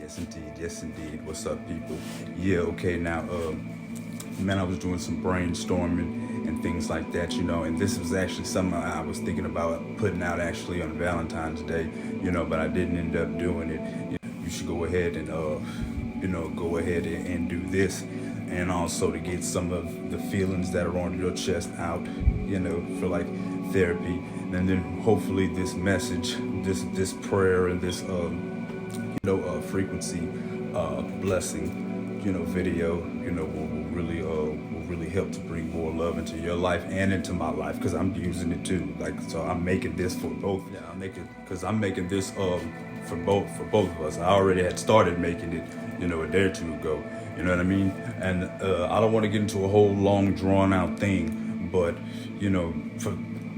Yes, indeed. Yes, indeed. What's up, people? Yeah, okay. Now, man, I was doing some brainstorming and things like that, and this was actually something I was thinking about putting out actually on Valentine's Day, but I didn't end up doing it. You should go ahead and, go ahead and do this. And also to get some of the feelings that are on your chest out, for like therapy. And then hopefully this message, this prayer and this, frequency blessing video will really help to bring more love into your life and into my life, because I'm using it too. So I'm making this for both. Yeah, I'm making this for both of us. I already had started making it a day or two ago, you know what I mean? And I don't want to get into a whole long drawn out thing, but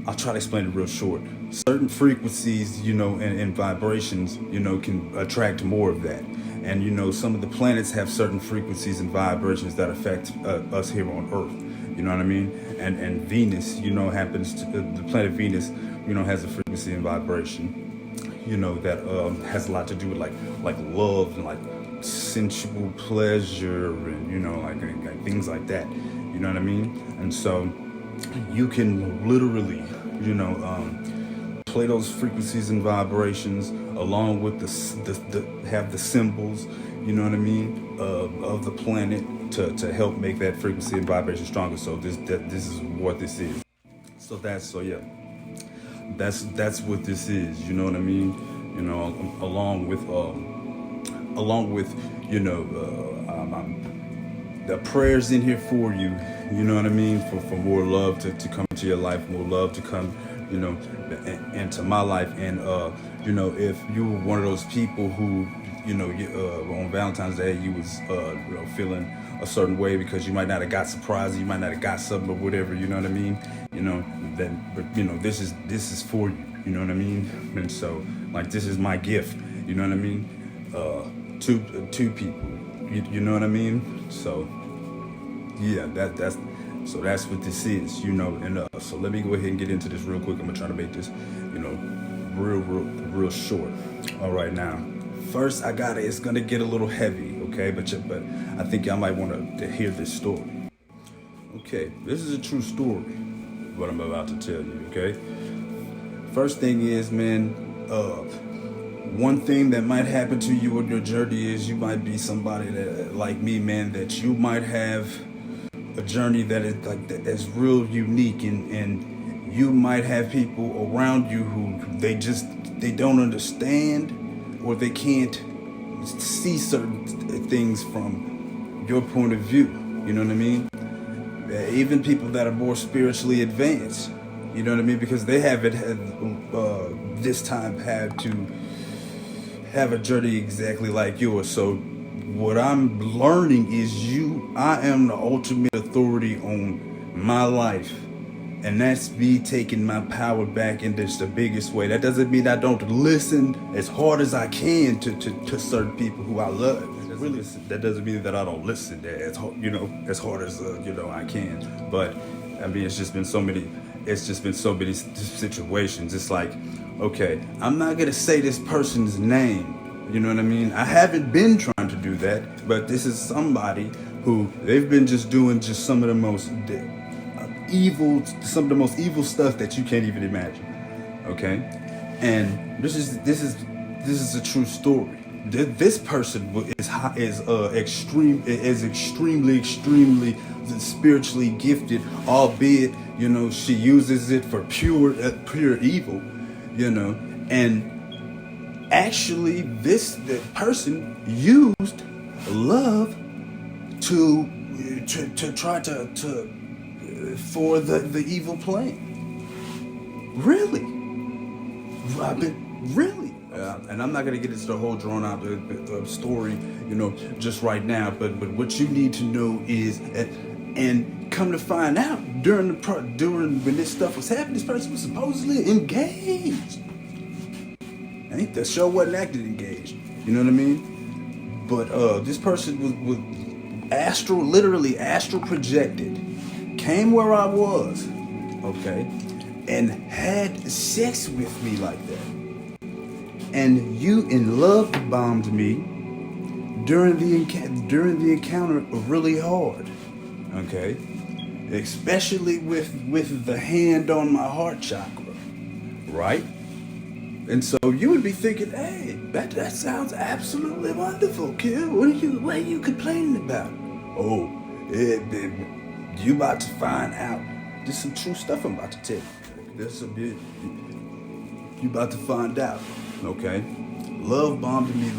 I'll try to explain it real short. Certain frequencies, and vibrations, can attract more of that. And, some of the planets have certain frequencies and vibrations that affect us here on Earth. You know what I mean? And Venus, happens to, the planet Venus, has a frequency and vibration, that has a lot to do with like love and like sensual pleasure and, like things like that. You know what I mean? And so you can literally, play those frequencies and vibrations along with have the symbols, you know what I mean, of the planet to help make that frequency and vibration stronger. So this is what this is. That's what this is. You know what I mean? Along with the prayers in here for you. You know what I mean? For more love to come into your life, more love to come, into my life. And, if you were one of those people who, on Valentine's Day, you was, feeling a certain way because you might not have got surprised, you might not have got something or whatever, you know what I mean? This is for you, you know what I mean? And so, this is my gift, you know what I mean? To people, you know what I mean? So, yeah, that's what this is, and so let me go ahead and get into this real quick. I'm gonna try to make this, real short. All right, now, first it's gonna get a little heavy, okay? But I think y'all might want to hear this story. Okay, this is a true story, what I'm about to tell you, okay? First thing is, man, one thing that might happen to you on your journey is you might be somebody that, like me, man, that you might have a journey that is that's real unique, and you might have people around you who they don't understand, or they can't see certain things from your point of view. You know what I mean? Even people that are more spiritually advanced, you know what I mean, because they haven't had this time had to have a journey exactly like yours. So what I'm learning is I am the ultimate authority on my life. And that's me taking my power back in this the biggest way. That doesn't mean I don't listen as hard as I can to certain people who I love. That doesn't mean that I don't listen as hard as I can. But I mean, it's just been so many situations. It's like, okay, I'm not gonna say this person's name. You know what I mean? I haven't been trying to do that, but this is somebody who they've been doing some of the most evil stuff that you can't even imagine. Okay, and this is a true story. This person is extremely spiritually gifted, albeit she uses it for pure evil, and actually the person used love to try to for the evil plan. Really? Really? And I'm not going to get into the whole drawn out story, just right now. But what you need to know is, and come to find out, during when this stuff was happening, this person was supposedly engaged. The show wasn't acting engaged. You know what I mean? But this person was literally astral projected, came where I was, okay, and had sex with me like that. And you in love bombed me, during the encounter really hard. Okay, especially with the hand on my heart chakra, right? And so you would be thinking, hey, that sounds absolutely wonderful, kid. What are you complaining about? Oh, you about to find out. There's some true stuff I'm about to tell you. There's some bit. You about to find out, okay? Love bombed me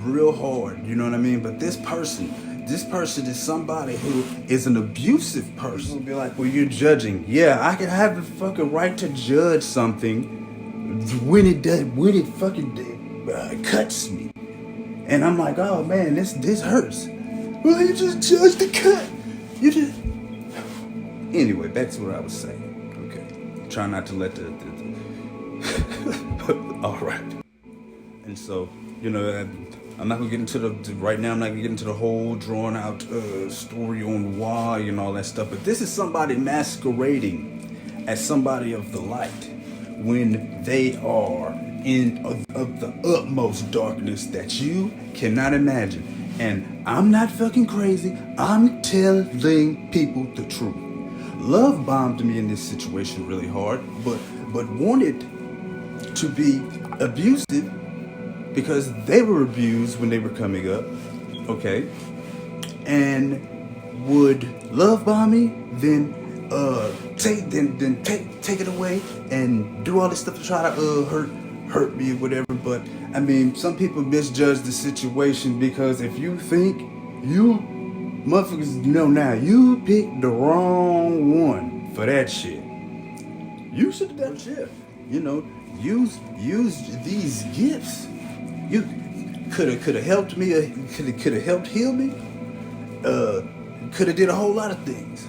real hard, you know what I mean? But this person is somebody who is an abusive person. You'll be like, well, you're judging. Yeah, I can have the fucking right to judge something when it fucking cuts me. And I'm like, oh man, this hurts. Well, you just judged the cut. You just... Anyway, back to what I was saying. Okay. Try not to let the all right. And so, you know, I'm not gonna get into right now. I'm not gonna get into the whole drawn out story on why and all that stuff. But this is somebody masquerading as somebody of the light when they are in of the utmost darkness that you cannot imagine. And I'm not fucking crazy. I'm telling people the truth. Love bombed me in this situation really hard, but wanted to be abusive because they were abused when they were coming up, okay? And would love bomb me, then take it away and do all this stuff to try to hurt me or whatever. But I mean, some people misjudge the situation because if you think you motherfuckers know now you picked the wrong one for that shit, you should have done shit. You know, use these gifts. You could have helped me. Could have helped heal me. Could have did a whole lot of things,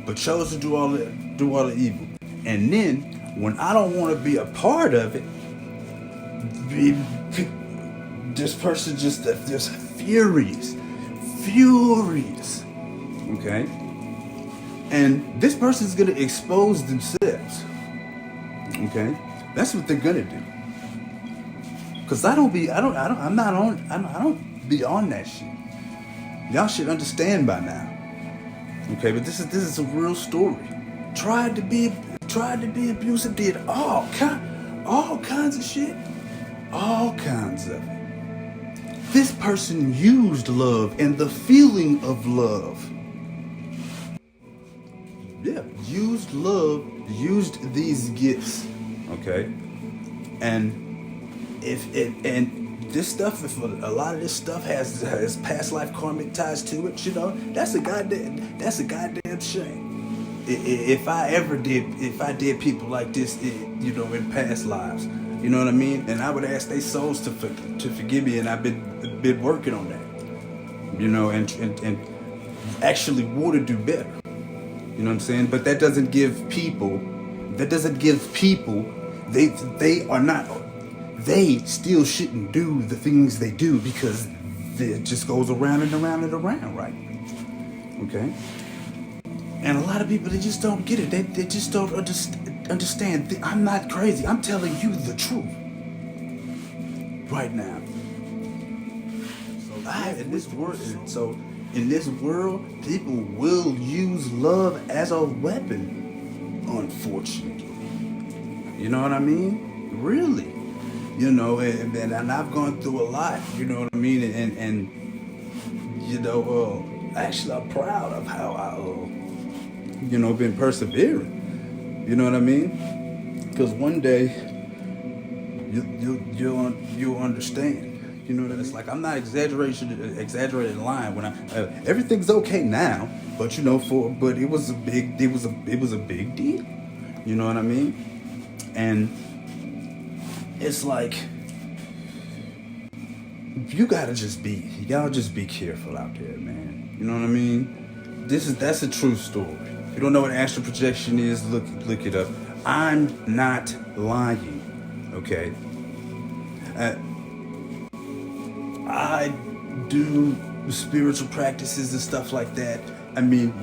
but chose to do all the evil. And then when I don't want to be a part of it, this person just furious. Okay, and this person's gonna expose themselves. Okay, that's what they're gonna do. Cause I'm not on that shit. Y'all should understand by now. Okay, but this is a real story. Tried to be abusive, did all kinds of shit, all kinds of it. This person used love and the feeling of love. Yeah, used love, used these gifts. Okay, and this stuff, if a lot of this stuff has past life karmic ties to it, you know, that's a goddamn shame. If I did people like this, you know, in past lives, you know what I mean, and I would ask their souls to forgive me, and I've been working on that, you know, and actually want to do better. You know what I'm saying? But that doesn't give people. They still shouldn't do the things they do because it just goes around and around and around, right? Okay? And a lot of people, they just don't get it. They just don't understand. I'm not crazy. I'm telling you the truth right now. In this world, people will use love as a weapon, unfortunately. You know what I mean? Really. You know, and I've gone through a lot, you know what I mean? And you know, actually I'm proud of how I, you know, been persevering. You know what I mean? Because one day, you'll understand. You know that it's like I'm not exaggerating lying when everything's okay now, but you know but it was a big deal. You know what I mean? And it's like y'all just be careful out there, man. You know what I mean? That's a true story. If you don't know what astral projection is, look it up. I'm not lying. Okay. I do spiritual practices and stuff like that. I mean,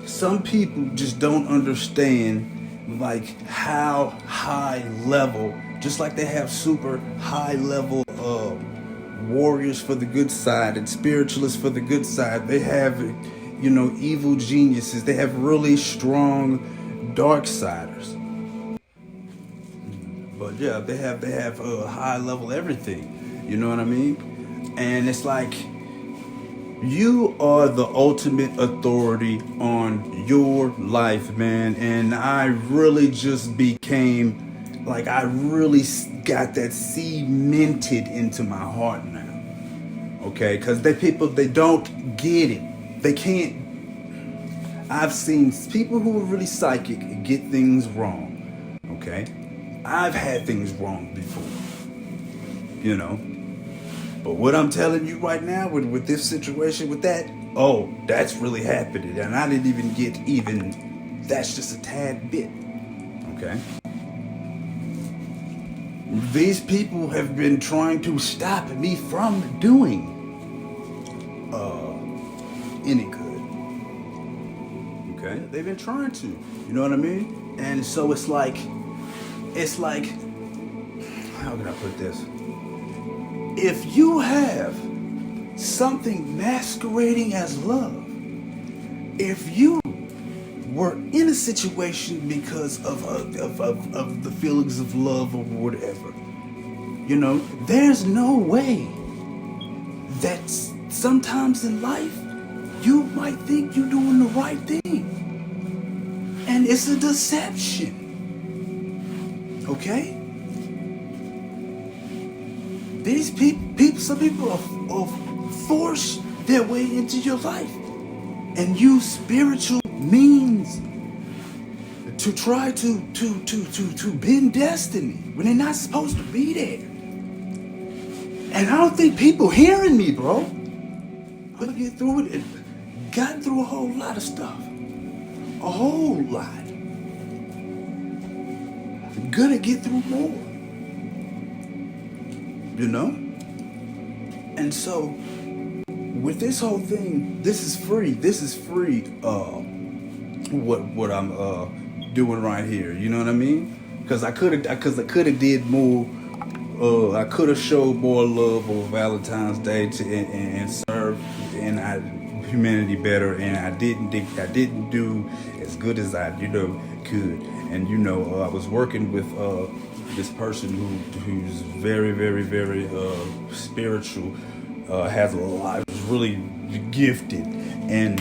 some people just don't understand like how high level, just like they have super high level warriors for the good side and spiritualists for the good side. They have, evil geniuses. They have really strong dark siders. But yeah, they have a high level everything. You know what I mean? And it's like you are the ultimate authority on your life, man. And I really just became like I really got that cemented into my heart now. Okay, because they don't get it. They can't. I've seen people who are really psychic get things wrong. Okay, I've had things wrong before. You know. But what I'm telling you right now with this situation, with that, oh, that's really happening. And I didn't even get that's just a tad bit. Okay? These people have been trying to stop me from doing any good. Okay? They've been trying to. You know what I mean? And so it's like, how can I put this? If you have something masquerading as love, if you were in a situation because of the feelings of love or whatever, there's no way that sometimes in life you might think you're doing the right thing. And it's a deception. Okay? These some people are force their way into your life and use spiritual means to try to bend destiny when they're not supposed to be there. And I don't think people hearing me, bro. I'm gonna get through it and got through a whole lot of stuff. A whole lot. I'm gonna get through more. And so with this whole thing, this is free what I'm doing right here, you know what I mean? Because I could have did more. I could have showed more love on Valentine's Day and serve humanity better, and I didn't do as good as I could. And I was working with this person who's very, very, very spiritual, has a lot, is really gifted, and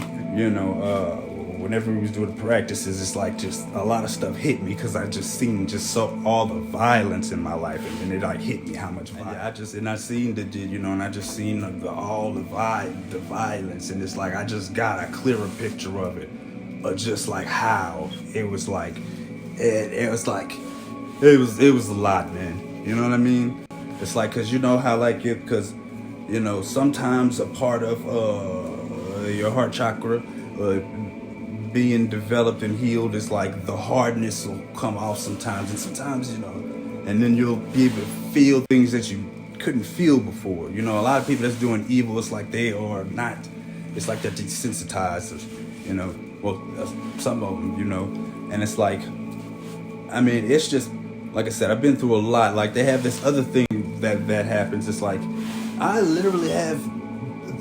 whenever we was doing practices, it's like just a lot of stuff hit me because I just seen all the violence in my life, and then it like hit me how much violence. I seen all the violence, and it's like I just got a clearer picture of it, of just like how it was like, it was like. It was a lot, man. You know what I mean? It's like, because sometimes a part of your heart chakra being developed and healed is like the hardness will come off sometimes, and sometimes and then you'll be able to feel things that you couldn't feel before. A lot of people that's doing evil, it's like they are not. It's like they're desensitized. Well, some of them, and it's like, I mean, it's just. Like I said, I've been through a lot. Like they have this other thing that happens. It's like I literally have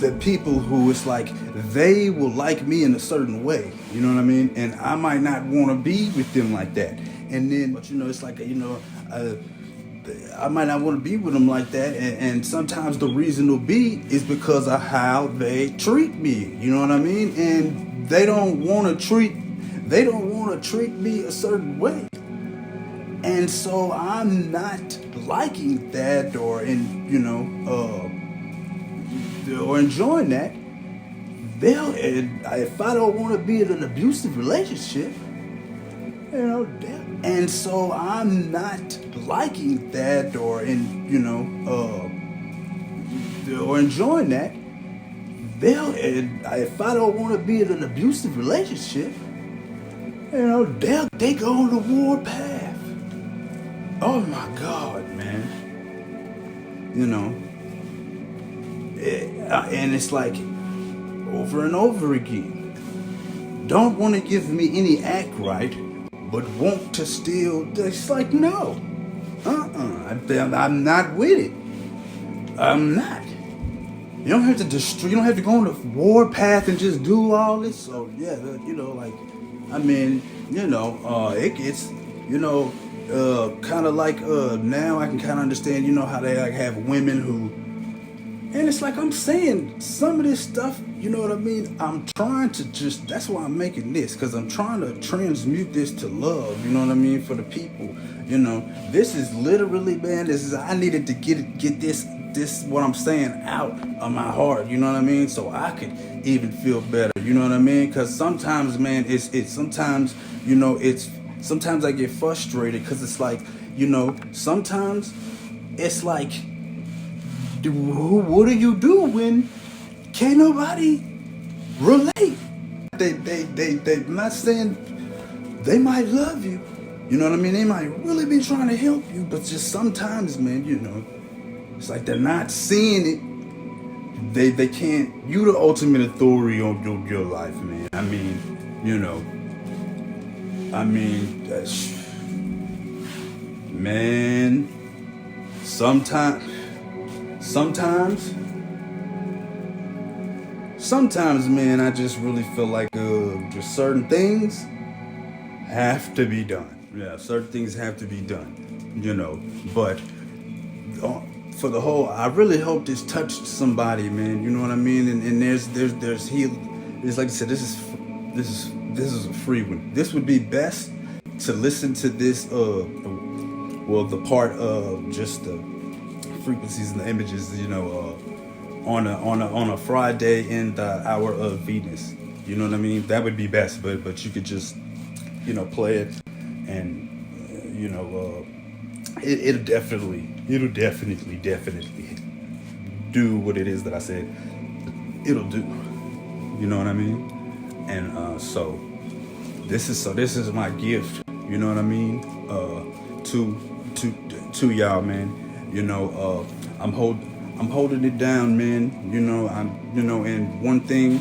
the people who it's like they will like me in a certain way. You know what I mean? And I might not want to be with them like that. And then, but it's like I might not want to be with them like that. And sometimes the reason will be is because of how they treat me. You know what I mean? And they don't want to treat me a certain way. And so I'm not liking that or enjoying that. If I don't want to be in an abusive relationship, and so I'm not liking that or enjoying that. If I don't want to be in an abusive relationship, they go on the war path. Oh my God, man. And it's like over and over again. Don't want to give me any act right, but want to still. It's like, no. I'm not with it. I'm not. You don't have to destroy. You don't have to go on the war path and just do all this. So yeah, like, I mean, it gets, kind of like now I can kind of understand, how they like have women who, and it's like I'm saying some of this stuff, you know what I mean? I'm trying to that's why I'm making this, because I'm trying to transmute this to love, you know what I mean, for the people. This is literally, man, I needed to get this what I'm saying out of my heart, you know what I mean? So I could even feel better, you know what I mean? Because sometimes, man, sometimes I get frustrated, because it's like, sometimes it's like, what do you do when can't nobody relate? They not saying they might love you, you know what I mean? They might really be trying to help you, but just sometimes, man, it's like they're not seeing it. They can't. You the ultimate authority on your life, man. I mean, man. Sometimes, man, I just really feel like just certain things have to be done. Yeah, certain things have to be done. But for the whole, I really hope this touched somebody, man. You know what I mean? And there's healing. It's like I said, this is a free one. This would be best to listen to this. The part of just the frequencies and the images, on a Friday in the hour of Venus. You know what I mean? That would be best. But you could just, play it, and it'll definitely do what it is that I said it'll do. You know what I mean? And so this is my gift. You know what I mean? To y'all, man. I'm holding it down, man. And one thing,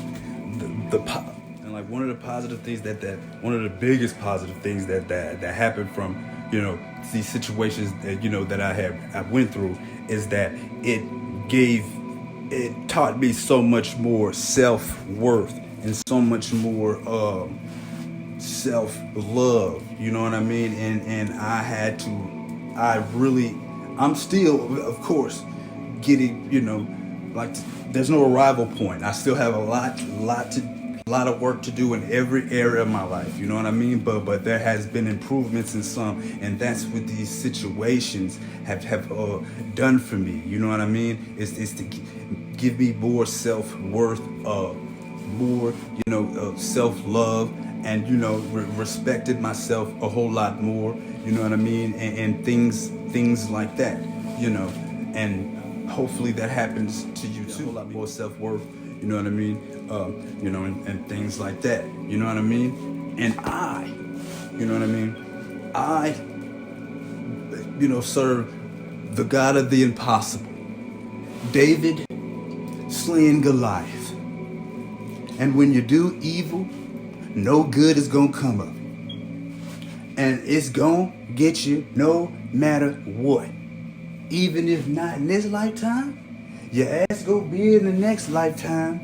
one of the positive things one of the biggest positive things that happened from, these situations that, that I went through, is that it taught me so much more self-worth and so much more self-love, you know what I mean? And I'm still, of course, getting, there's no arrival point. I still have a lot of work to do in every area of my life, you know what I mean? But there has been improvements in some, and that's what these situations have done for me, you know what I mean? It's to give me more self-worth, more, self-love, and, respected myself a whole lot more, you know what I mean? And things like that, and hopefully that happens to you too. A lot more self-worth, you know what I mean? And things like that, you know what I mean? And you know what I mean? I, serve the God of the impossible. David slaying Goliath. And when you do evil, no good is gonna come of it. And it's gonna get you no matter what. Even if not in this lifetime, your ass go be in the next lifetime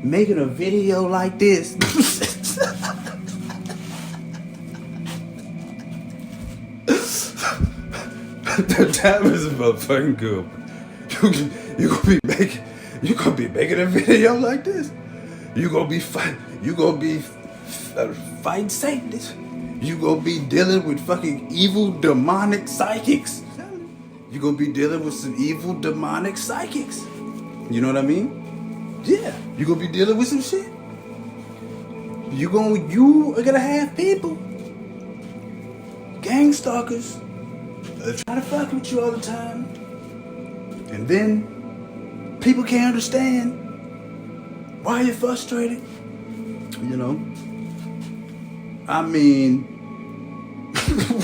making a video like this. The time is motherfucking good. You gonna be making a video like this. You gonna be fighting Satanists. You gonna be dealing with fucking evil demonic psychics. You gonna be dealing with some evil demonic psychics. You know what I mean? Yeah, you gonna be dealing with some shit. You are gonna have people, gang stalkers, try to fuck with you all the time, and then people can't understand why you're frustrated. I mean,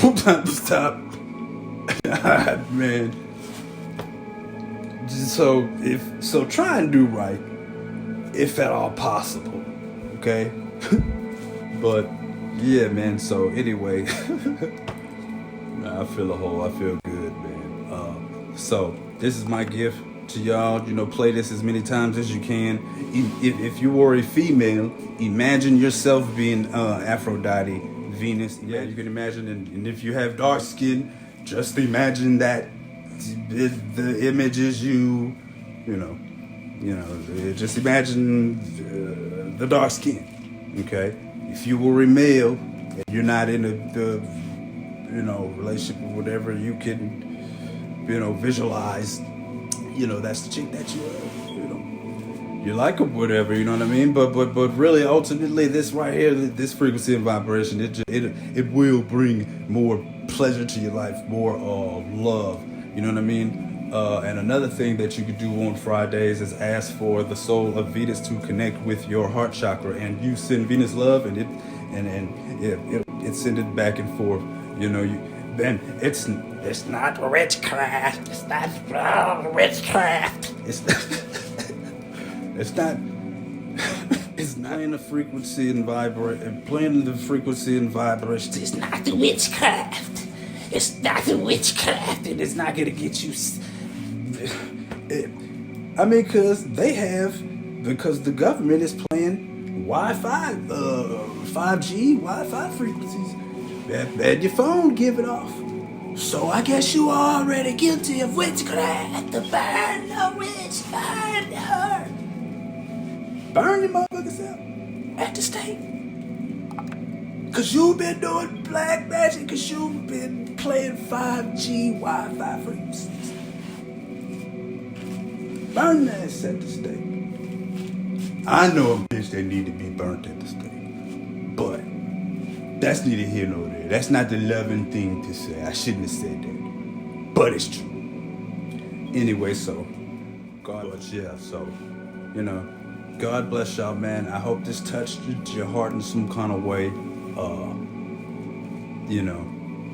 what time to stop? Man. So try and do right, if at all possible. Okay? But yeah, man. So anyway, I feel good, man. So this is my gift. to y'all, play this as many times as you can. If you were a female, imagine yourself being Aphrodite, Venus. Yeah, you can imagine. And if you have dark skin, just imagine that the image is you. Just imagine the dark skin. Okay. If you were a male, and you're not in the relationship or whatever, you can visualize. That's the chick that you like or whatever, you know what I mean? But really, ultimately, this right here, this frequency and vibration, it will bring more pleasure to your life, more love, you know what I mean? And another thing that you could do on Fridays is ask for the soul of Venus to connect with your heart chakra, and you send Venus love, and it send it back and forth, then it's not witchcraft. It's not witchcraft. It's not. It's not in the frequency and vibration. Playing the frequency and vibration. It's not the witchcraft. It's not the witchcraft, and it's not gonna get you. Because the government is playing Wi-Fi, 5G, Wi-Fi frequencies. And your phone give it off. So I guess you are already guilty of witchcraft. To burn the witch, burn her. Burn your motherfuckers out at the stake. Cause you've been doing black magic, cause you've been playing 5G Wi-Fi frequencies. Burn that ass at the stake. I know a bitch that need to be burnt at the stake. But that's neither here nor there. That's not the loving thing to say. I shouldn't have said that. But it's true. Anyway, so God bless y'all, man. I hope this touched your heart in some kind of way.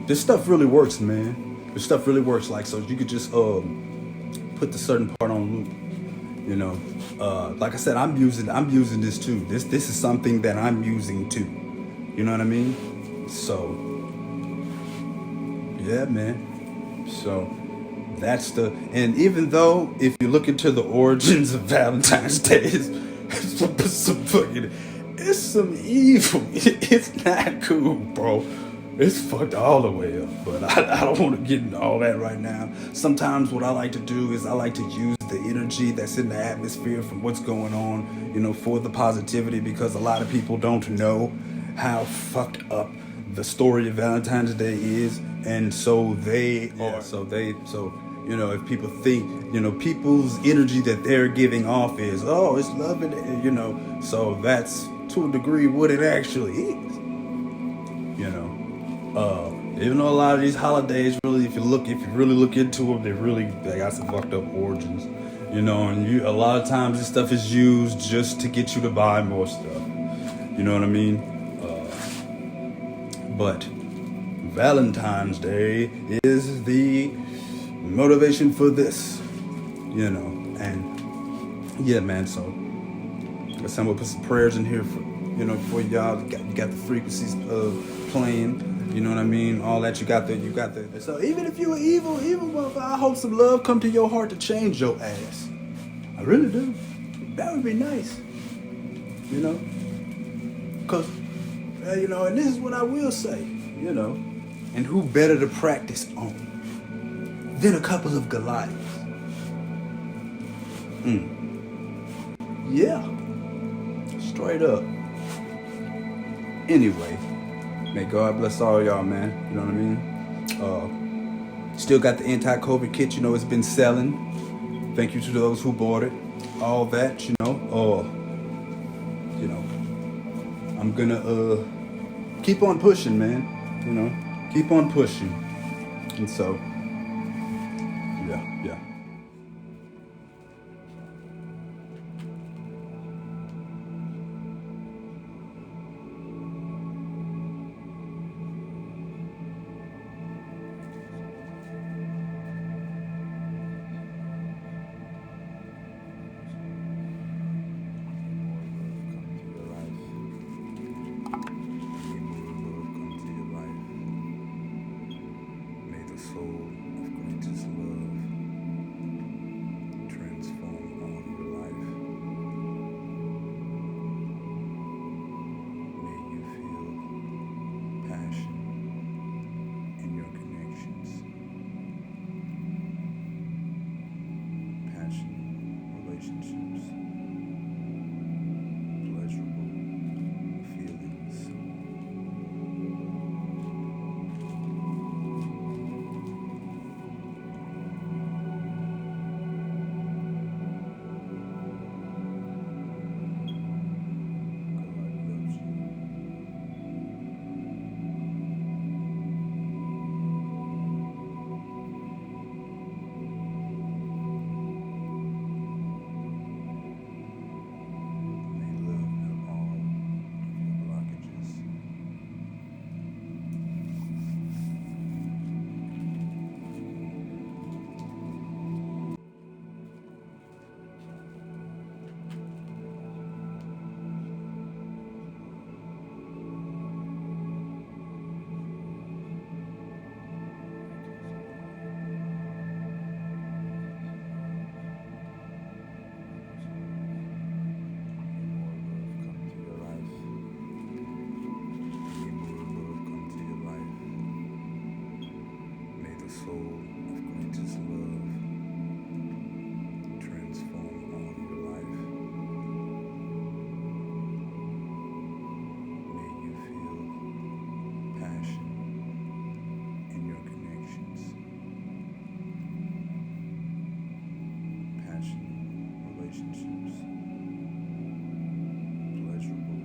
This stuff really works, man. This stuff really works. Like, so you could just put the certain part on loop. Like I said, I'm using this too. This is something that I'm using too. You know what I mean? So, yeah, man. So, and even though if you look into the origins of Valentine's Day, it's some evil. It's not cool, bro. It's fucked all the way up. But I don't want to get into all that right now. Sometimes what I like to do is I like to use the energy that's in the atmosphere from what's going on, for the positivity, because a lot of people don't know how fucked up the story of Valentine's Day is, and so they are. So if people think, people's energy that they're giving off is, oh, it's love, and so that's to a degree what it actually is. Even though a lot of these holidays, really, if you really look into them, they got some fucked up origins, and a lot of times this stuff is used just to get you to buy more stuff. You know what I mean? But Valentine's Day is the motivation for this, and yeah, man. So I guess I'm gonna put some prayers in here for y'all. You got the frequencies playing. You know what I mean? All that you got the. So even if you're evil, I hope some love come to your heart to change your ass. I really do. That would be nice. Cause. And this is what I will say, and who better to practice on than a couple of Goliaths? Yeah, straight up. Anyway, may God bless all y'all, man. You know what I mean? Still got the anti-COVID kit, it's been selling. Thank you to those who bought it. All that, I'm gonna keep on pushing, man. Keep on pushing. And so, yeah. Soul of greatest love soul of greatest love transform all your life. May you feel passion in your connections, passionate relationships, pleasurable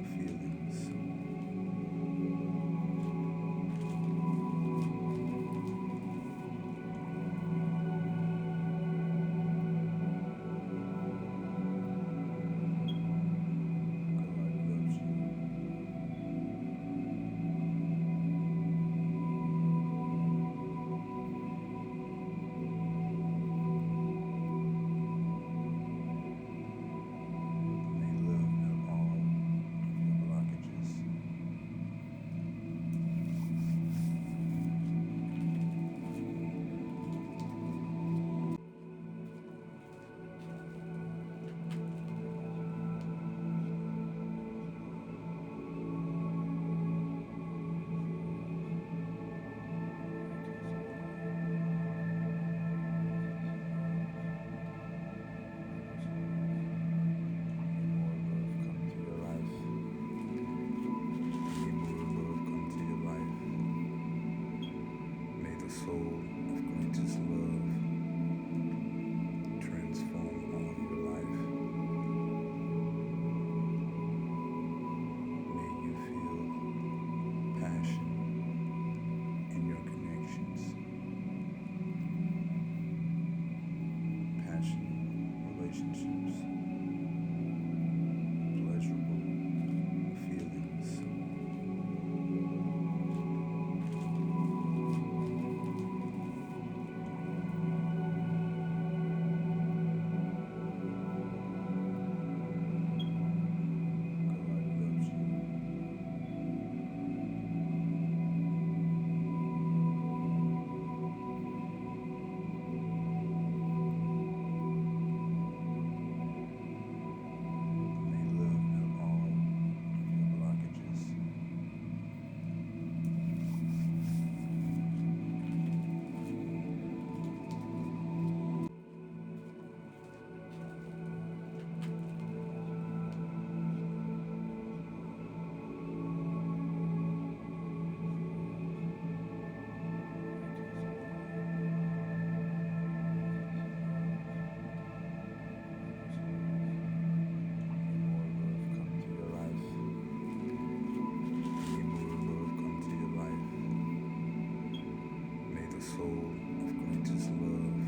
feelings. God loves you. May love melt all of your blockages. May more love come to your life. May more love come to your life. May the soul of greatest love transform all your life. May you feel passion in your connections, passionate relationships, pleasurable feelings. God loves you. May love melt all of your blockages. May more love come to your life. May more love come to your life. May the soul of greatest love